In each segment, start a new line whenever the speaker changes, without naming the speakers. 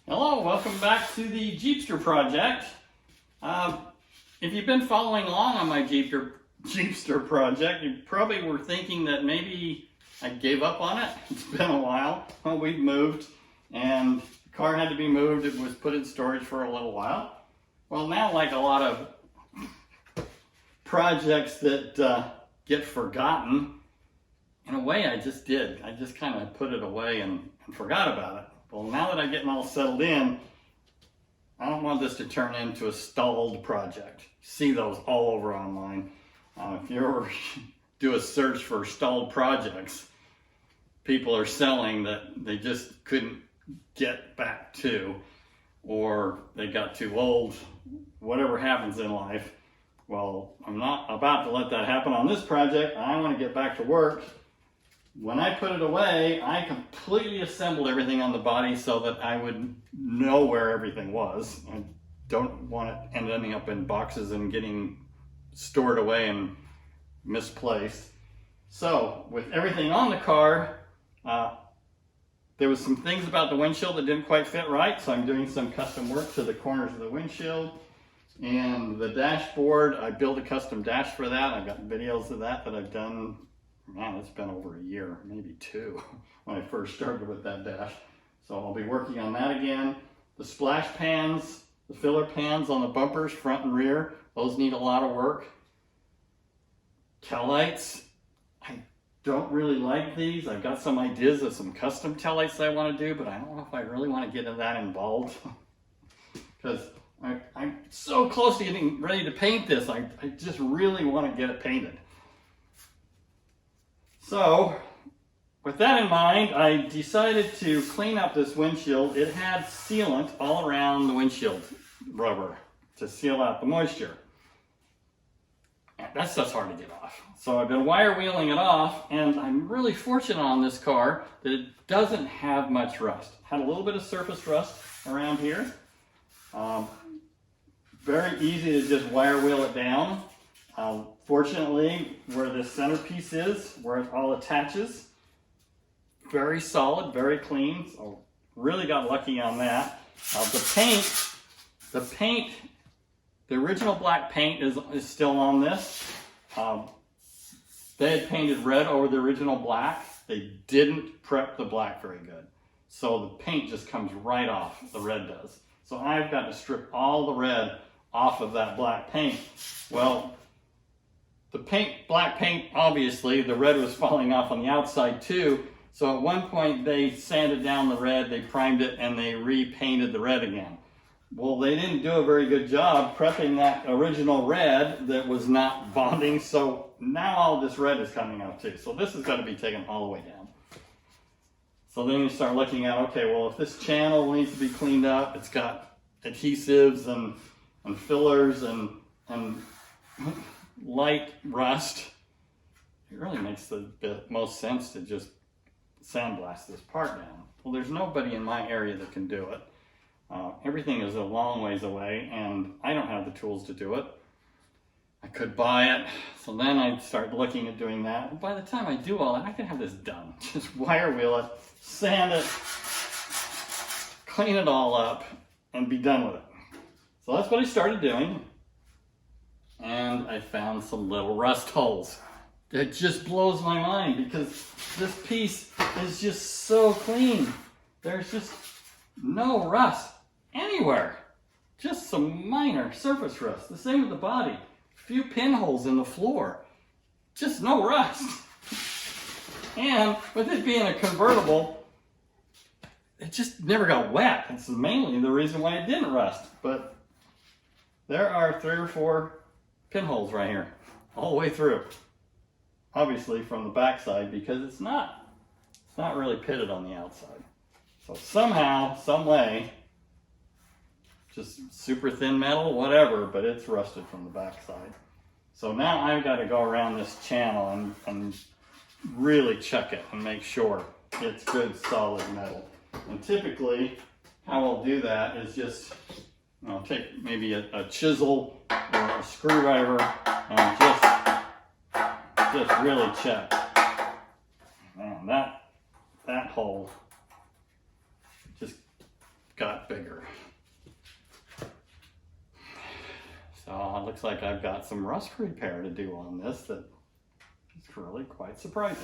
Hello, welcome back to the Jeepster project. If you've been following along on my Jeepster project, you probably were thinking that maybe I gave up on it. It's been a while. Well, we've moved and the car had to be moved. It was put in storage for a little while. Well, now like a lot of projects that get forgotten, in a way I just did. I just kind of put it away and forgot about it. Well, now that I'm getting all settled in, I don't want this to turn into a stalled project. You see those all over online. If you ever do a search for stalled projects, people are selling that they just couldn't get back to, or they got too old, whatever happens in life. Well, I'm not about to let that happen on this project. I want to get back to work. When I put it away, I completely assembled everything on the body so that I would know where everything was. I don't want it ending up in boxes and getting stored away and misplaced. So with everything on the car, there was some things about the windshield that didn't quite fit right, so I'm doing some custom work to the corners of the windshield. And the dashboard, I built a custom dash for that. I've got videos of that I've done. Man, it's been over a year, maybe two, when I first started with that dash. So I'll be working on that again. The splash pans, the filler pans on the bumpers, front and rear, those need a lot of work. Tail lights, I don't really like these. I've got some ideas of some custom tail lights that I want to do, but I don't know if I really want to get that involved. Because I'm so close to getting ready to paint this. I just really want to get it painted. So, with that in mind, I decided to clean up this windshield. It had sealant all around the windshield rubber to seal out the moisture. And that stuff's hard to get off. So I've been wire wheeling it off, and I'm really fortunate on this car that it doesn't have much rust. Had a little bit of surface rust around here. Very easy to just wire wheel it down. Fortunately, where the centerpiece is, where it all attaches, very solid, very clean. So really got lucky on that. The paint, the original black paint is still on this. They had painted red over the original black. They didn't prep the black very good. So the paint just comes right off, the red does. So I've got to strip all the red off of that black paint. Well, the black paint, obviously, the red was falling off on the outside too. So at one point they sanded down the red, they primed it, and they repainted the red again. Well, they didn't do a very good job prepping that original red that was not bonding. So now all this red is coming out too. So this is going to be taken all the way down. So then you start looking at, okay, well, if this channel needs to be cleaned up, it's got adhesives and fillers and light rust, it really makes the most sense to just sandblast this part down. Well, there's nobody in my area that can do it. Everything is a long ways away, and I don't have the tools to do it. I could buy it, so then I'd start looking at doing that. And by the time I do all that, I can have this done. Just wire wheel it, sand it, clean it all up, and be done with it. So that's what I started doing. And I found some little rust holes. It just blows my mind because this piece is just so clean. There's just no rust anywhere. Just some minor surface rust. The same with the body. A few pinholes in the floor. Just no rust. And with it being a convertible, it just never got wet. That's mainly the reason why it didn't rust. But there are 3 or 4 pinholes right here, all the way through. Obviously from the back side, because it's not really pitted on the outside. So somehow, some way, just super thin metal, whatever, but it's rusted from the back side. So now I've got to go around this channel and really check it and make sure it's good solid metal. And typically how I'll do that is just take maybe a chisel or a screwdriver and just really check. Man, that hole just got bigger. So it looks like I've got some rust repair to do on this that is really quite surprising.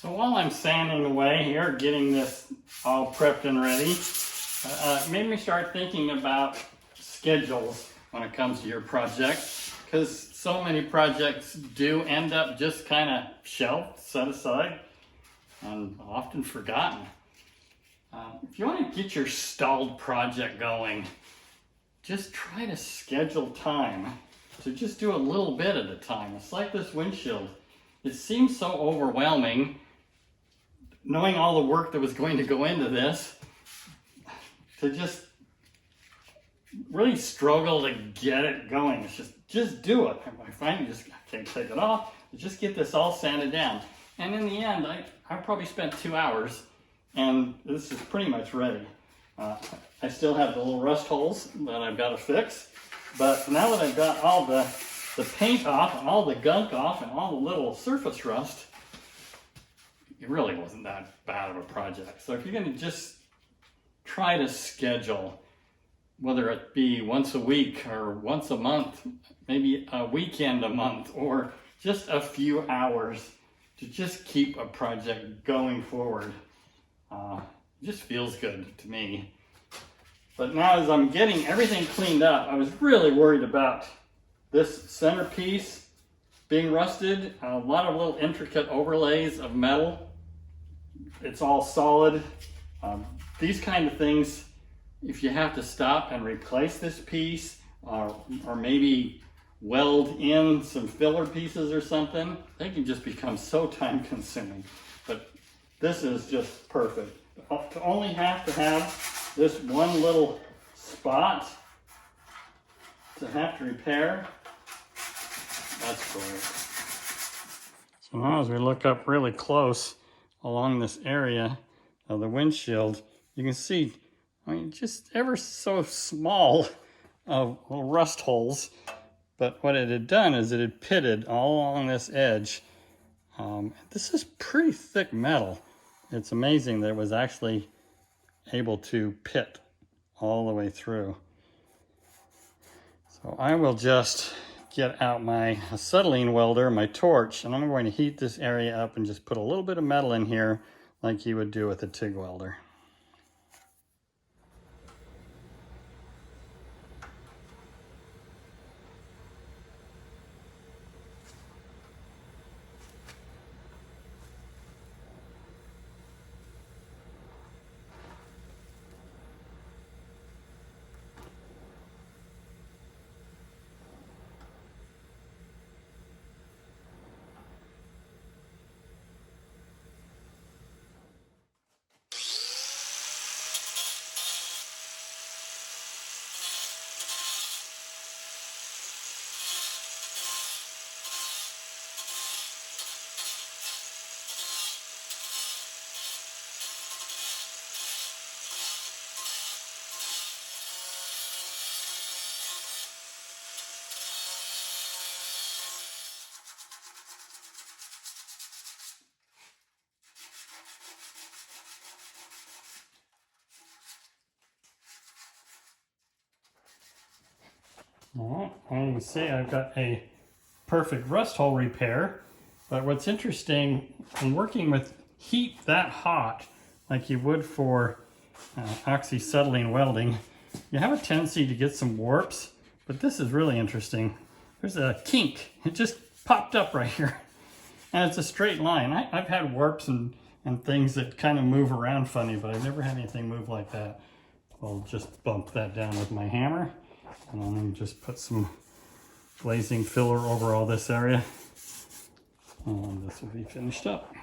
So while I'm sanding away here, getting this all prepped and ready, it made me start thinking about schedules when it comes to your project, because so many projects do end up just kind of shelved, set aside, and often forgotten. If you want to get your stalled project going, just try to schedule time to just do a little bit at a time. It's like this windshield. It seems so overwhelming, knowing all the work that was going to go into this, to just really struggle to get it going. It's just do it. I finally just can't take it off. Just get this all sanded down. And in the end, I probably spent 2 hours, and this is pretty much ready. I still have the little rust holes that I've got to fix, but now that I've got all the paint off and all the gunk off and all the little surface rust, it really wasn't that bad of a project. So if you're going to just try to schedule, whether it be once a week or once a month, maybe a weekend a month, or just a few hours to just keep a project going forward, it just feels good to me. But now as I'm getting everything cleaned up, I was really worried about this centerpiece being rusted, a lot of little intricate overlays of metal. It's all solid. These kind of things, if you have to stop and replace this piece, or maybe weld in some filler pieces or something, they can just become so time consuming. But this is just perfect. To only have to have this one little spot to have to repair, that's great. So now as we look up really close along this area of the windshield, you can see, I mean, just ever so small of little rust holes. But what it had done is it had pitted all along this edge. This is pretty thick metal. It's amazing that it was actually able to pit all the way through. So I will just get out my acetylene welder, my torch, and I'm going to heat this area up and just put a little bit of metal in here like you would do with a TIG welder. Well, and you can see I've got a perfect rust hole repair, but what's interesting in working with heat that hot, like you would for oxyacetylene welding, you have a tendency to get some warps, but this is really interesting. There's a kink, it just popped up right here, and it's a straight line. I've had warps and things that kind of move around funny, but I've never had anything move like that. I'll just bump that down with my hammer. And then just put some glazing filler over all this area. And this will be finished up.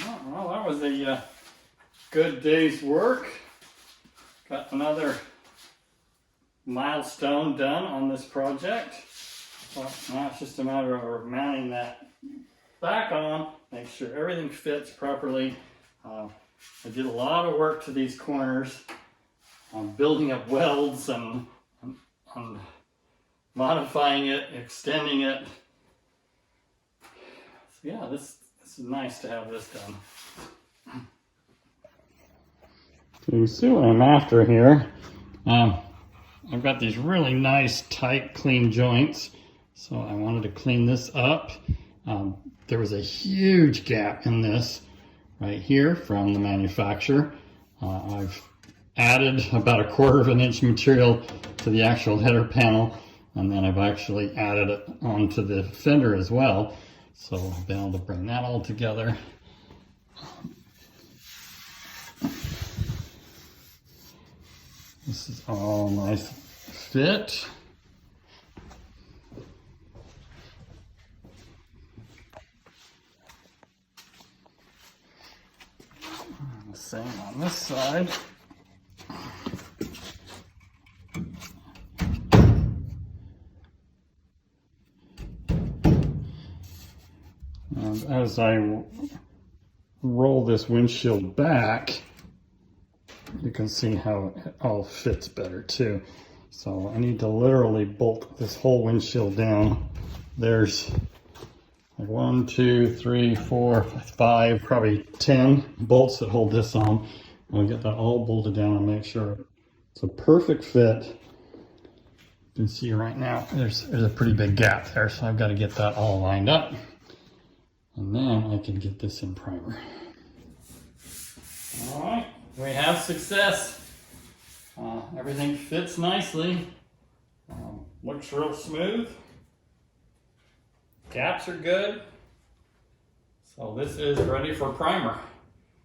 Oh, well, that was a good day's work. Got another milestone done on this project. Well, now it's just a matter of mounting that back on, make sure everything fits properly. I did a lot of work to these corners, building up welds and modifying it, extending it. So yeah, this is nice to have this done. So you see what I'm after here. I've got these really nice, tight, clean joints. So I wanted to clean this up. There was a huge gap in this right here from the manufacturer. I've added about 1/4 of an inch material to the actual header panel, and then I've actually added it onto the fender as well. So I've been able to bring that all together. This is all nice fit. Same on this side. And as I roll this windshield back, you can see how it all fits better too. So I need to literally bolt this whole windshield down. There's like 1, 2, 3, 4, 5, probably 10 bolts that hold this on. I'll get that all bolted down and make sure it's a perfect fit. You can see right now there's a pretty big gap there, so I've got to get that all lined up. And then I can get this in primer. All right, we have success. Everything fits nicely. Looks real smooth. Gaps are good. So this is ready for primer.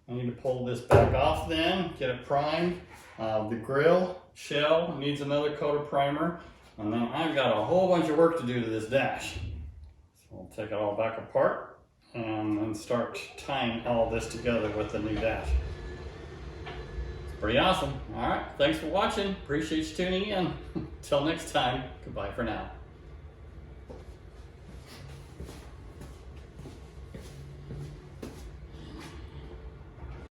I need to pull this back off then, get it primed. The grill shell needs another coat of primer. And then I've got a whole bunch of work to do to this dash. So I'll take it all back apart and then start tying all this together with the new dash. It's pretty awesome. All right, thanks for watching. Appreciate you tuning in. Till next time, goodbye for now.